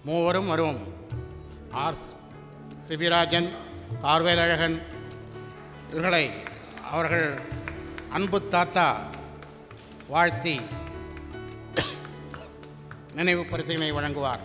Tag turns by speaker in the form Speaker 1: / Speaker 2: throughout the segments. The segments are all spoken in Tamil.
Speaker 1: மூவரும் வருவோம். ஆர் சிபிராஜன், கார்வேலழகன் இவர்களை அவர்கள் அன்பு தாத்தா வாழ்த்தி நினைவு பரிசினை வழங்குவார்.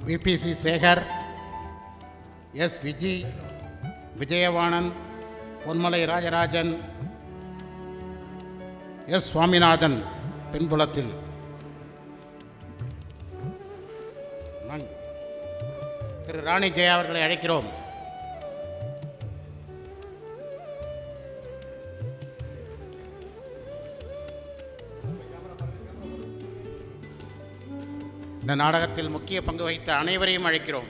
Speaker 1: விபிசி சேகர், எஸ் விஜயவாணன், பொன்மலை ராஜராஜன், எஸ் சுவாமிநாதன் பின்புலத்தில், திரு ராணி ஜெயா அவர்களை அழைக்கிறோம். இந்த நாடகத்தில் முக்கிய பங்கு வகித்த அனைவரையும் அழைக்கிறோம்.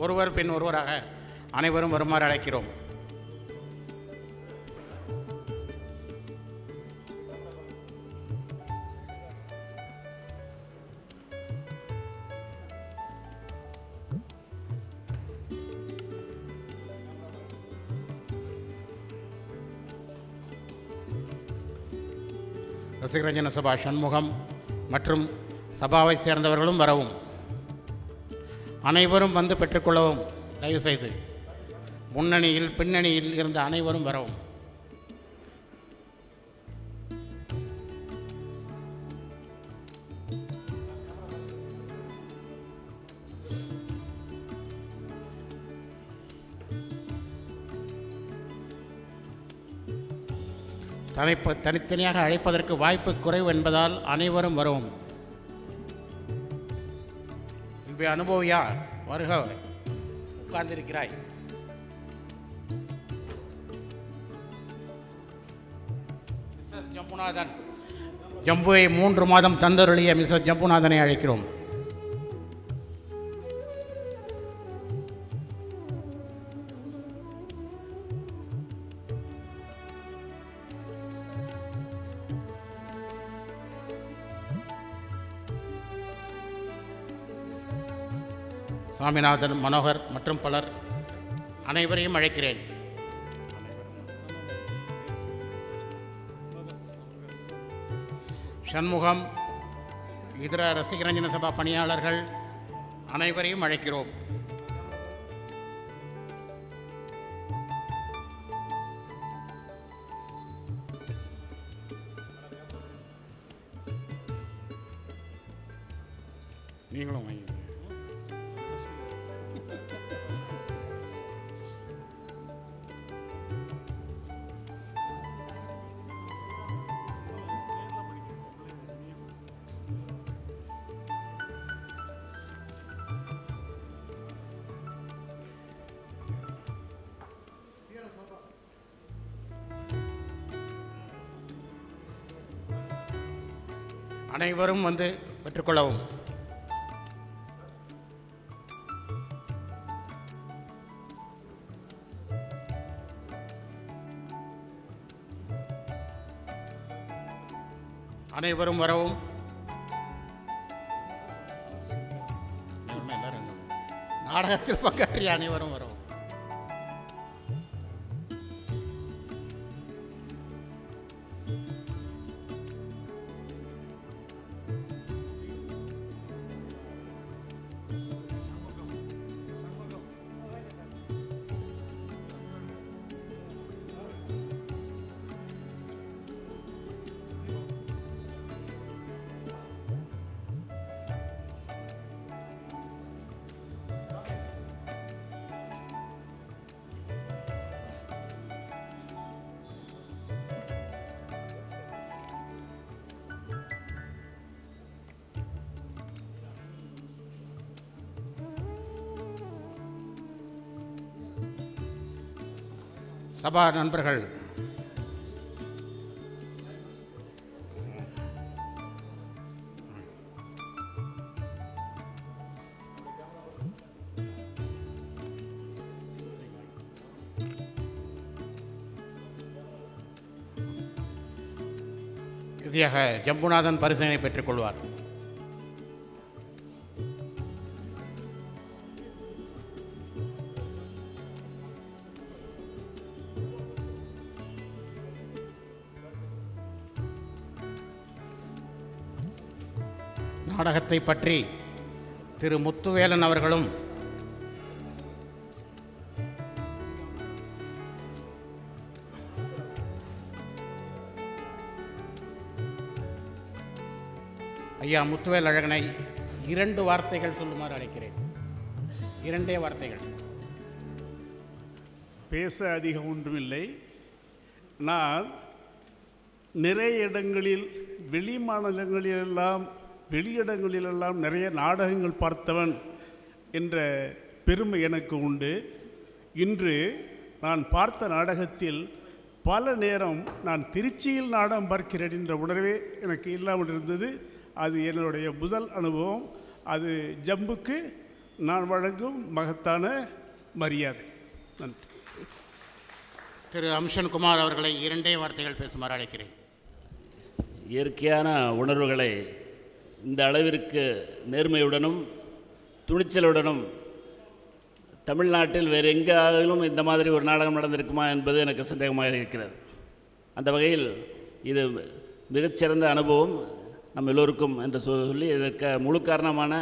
Speaker 1: ஒருவர் பின் ஒருவராக அனைவரும் வருமாறு அழைக்கிறோம். ரசிகரஞ்சன சபா சண்முகம் மற்றும் சபாவை சேர்ந்தவர்களும் வரவும். அனைவரும் வந்து பெற்றுக்கொள்ளவும். தயவுசெய்து முன்னணியில் பின்னணியில் இருந்த அனைவரும் வரவும். தனித்தனியாக அழைப்பதற்கு வாய்ப்பு குறைவு என்பதால் அனைவரும் வரும். அனுபவியா வருக, உட்கார்ந்திருக்கிறாய். மிஸ்ஸஸ் ஜம்புநாதன், ஜம்புவை 3 மாதம் தந்தருளிய மிஸ்ஸஸ் ஜம்புநாதனை அழைக்கிறோம். சுவாமிநாதன், மனோகர் மற்றும் பலர் அனைவரையும் அழைக்கிறேன். சண்முகம், இதர ரசிகரஞ்சன சபா பணியாளர்கள் அனைவரையும் அழைக்கிறோம். நீங்களும் வாங்க. அனைவரும் வந்து பெற்றுக்கொள்ளவும். அனைவரும் வரவும். நாடகத்தில் பங்கேற்றிய அனைவரும் வரவும். சபா நண்பர்கள், இறுதியாக ஜம்புநாதன் பரிசினை பெற்றுக்கொள்வார். நாடகத்தை பற்றி திரு முத்துவேலன் அவர்களும் ஐயா முத்துவேல் அழகனை 2 வார்த்தைகள் சொல்லுமாறு அழைக்கிறேன். 2 வார்த்தைகள்.
Speaker 2: பேச அதிகம் ஒன்றுமில்லை. நான் நிறைய இடங்களில் வெளியிடங்களிலெல்லாம் நிறைய நாடகங்கள் பார்த்தவன் என்ற பெருமை எனக்கு உண்டு. இன்று நான் பார்த்த நாடகத்தில் பல நேரம் நான் திருச்சியில் நாடகம் பார்க்கிறேன் என்ற உணர்வே எனக்கு இல்லாமல் இருந்தது. அது என்னுடைய முதல் அனுபவம். அது ஜம்புக்கு நான் வழங்கும் மகத்தான மரியாதை. நன்றி.
Speaker 1: திரு அம்சன் குமார் அவர்களை 2 வார்த்தைகள் பேசுமாறு அழைக்கிறேன்.
Speaker 3: இயற்கையான உணர்வுகளை இந்த அளவிற்கு நேர்மையுடனும் துணிச்சலுடனும் தமிழ்நாட்டில் வேறு எங்காலும் இந்த மாதிரி ஒரு நாடகம் நடந்திருக்குமா என்பது எனக்கு சந்தேகமாக இருக்கிறது. அந்த வகையில் இது மிகச்சிறந்த அனுபவம் நம்ம எல்லோருக்கும் என்று சொல்லி இதற்கு முழு காரணமான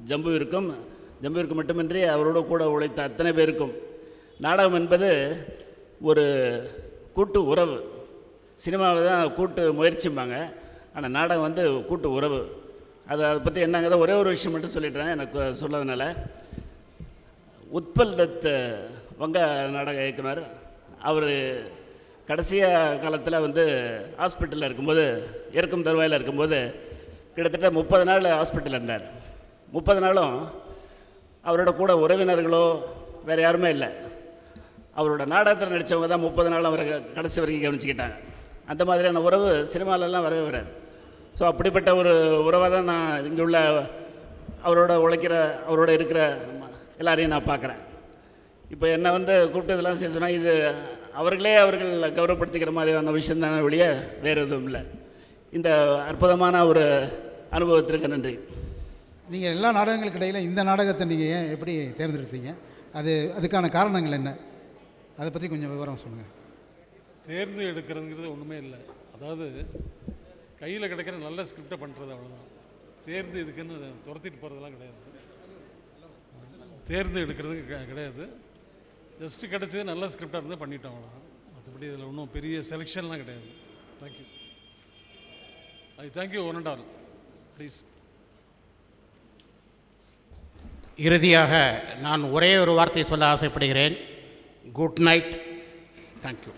Speaker 3: ஜம்புவிற்கு மட்டுமின்றி அவரோடு கூட உழைத்த அத்தனை பேருக்கும். நாடகம் என்பது ஒரு கூட்டு உறவு. சினிமாவை தான் கூட்டு முயற்சிம்பாங்க, ஆனால் நாடகம் வந்து கூட்டு உறவு. அதை பற்றி என்னங்கிறத ஒரே ஒரு விஷயம் மட்டும் சொல்லிடுறேன் எனக்கு சொன்னதுனால. உத்பல் தத் வங்க நாடக இயக்குனர், அவர் கடைசியாக காலத்தில் வந்து ஹாஸ்பிட்டலில் இருக்கும்போது, இறக்கும் தருவாயில் இருக்கும்போது கிட்டத்தட்ட 30 நாள் ஹாஸ்பிட்டலில் இருந்தார். 30 நாளும் அவரோட கூட உறவினர்களோ வேறு யாருமே இல்லை. அவரோட நாடகத்தில் நடித்தவங்க தான் 30 நாள் அவரை கடைசி வரைக்கும் கவனிச்சுக்கிட்டாங்க. அந்த மாதிரியான உறவு சினிமாலெல்லாம் வரவே வராது. ஸோ அப்படிப்பட்ட ஒரு உறவாக தான் நான் இங்கே உள்ள அவரோட இருக்கிற எல்லாரையும் நான் பார்க்குறேன். இப்போ என்னை வந்து கூப்பிட்டு இதெல்லாம் செய்ய சொன்னால் இது அவர்கள் கௌரவப்படுத்திக்கிற மாதிரியான விஷயம் தானே ஒழிய வேறு எதுவும் இல்லை. இந்த அற்புதமான ஒரு அனுபவத்திற்கு நன்றி.
Speaker 4: நீங்கள் எல்லா நாடகங்களுக்கு இடையில் இந்த நாடகத்தை நீங்கள் ஏன் எப்படி தேர்ந்தெடுத்தீங்க? அதுக்கான காரணங்கள் என்ன? அதை பற்றி கொஞ்சம் விவரம் சொல்லுங்கள்.
Speaker 5: தேர்ந்து எடுக்கிறதுங்கிறது ஒன்றுமே இல்லை. அதாவது கையில் கிடைக்கிற நல்ல ஸ்கிரிப்டை பண்ணுறது, அவ்வளோதான். தேர்ந்து இதுக்குன்னு துரத்திட்டு போகிறதெல்லாம் கிடையாது. தேர்ந்து எடுக்கிறது கிடையாது. ஜஸ்ட்டு கிடச்சது நல்ல ஸ்கிரிப்டாக இருந்தால் பண்ணிட்டோம், அவ்வளோதான். மற்றபடி இதில் ஒன்றும் பெரிய செலெக்ஷன்லாம் கிடையாது. Thank you. Thank you one and all. Please.
Speaker 1: இறுதியாக நான் ஒரே ஒரு வார்த்தை சொல்ல ஆசைப்படுகிறேன். Good night. தேங்க்யூ.